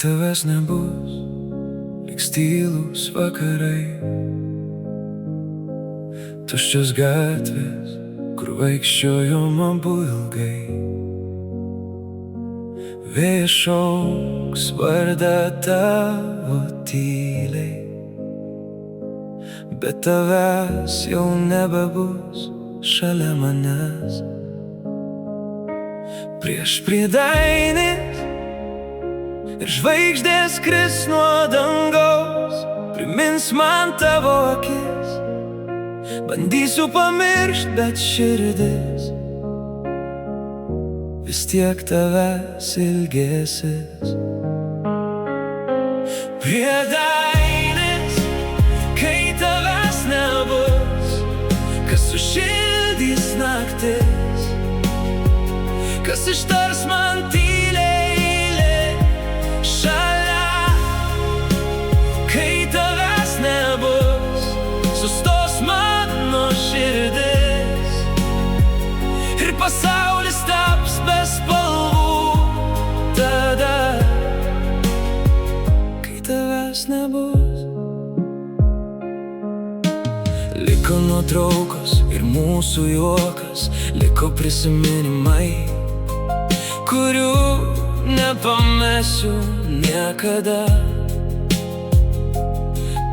tavęs nebus, liks tylūs vakarai, tuščios gatvės, kur vaikščiojom abu ilgai. Vėjas šauks vardą tavo tyliai, bet tavęs jau nebebus šalia manęs. Prieš priedainis ir žvaigždės kris nuo dangaus, primins man tavo akis. Bandysiu pamiršt, bet širdis vis tiek tavęs ilgėsis. Priedainis, kai tavęs nebus, kas sušildys naktis, kas ištars man tyliai šalia. Kai tavęs nebus, sustos mano širdis ir pasaulis taps be spalvų. Tada, kai tavęs nebus, liko nuotraukos ir mūsų juokas, liko prisiminimai, kurių nepamesiu niekada.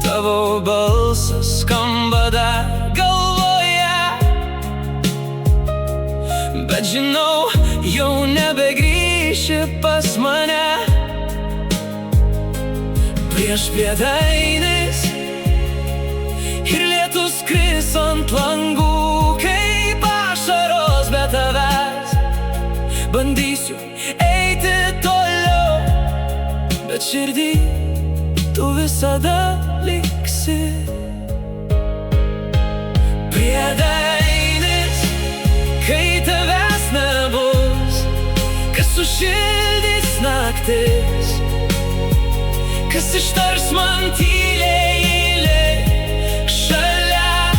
Tavo balsas skamba dar galvoje, bet žinau, jau nebegrįši pas mane. Prieš priedainis ir lietus kris ant langų, kaip ašaros be tavęs. Bandysiu eiti toliau, bet širdį tu visada liksi. Priedainis, kai tavęs nebus, kas sušildys naktis, kas ištars man tyliai šalia.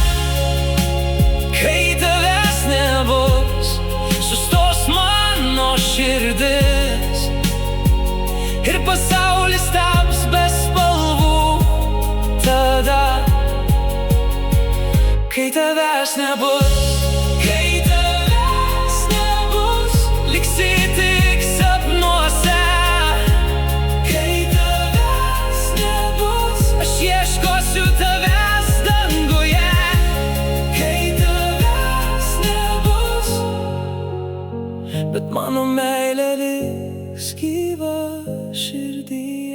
Kai tavęs nebus, sustos mano širdis ir pasaulis taps be spalvų. Tada, kai tavęs nebus, kai tavęs nebus, liksi tik sapnuose. Kai tavęs nebus, aš ieškosiu tavęs danguje. Kai tavęs nebus, bet mano meilė liks gyva širdyje.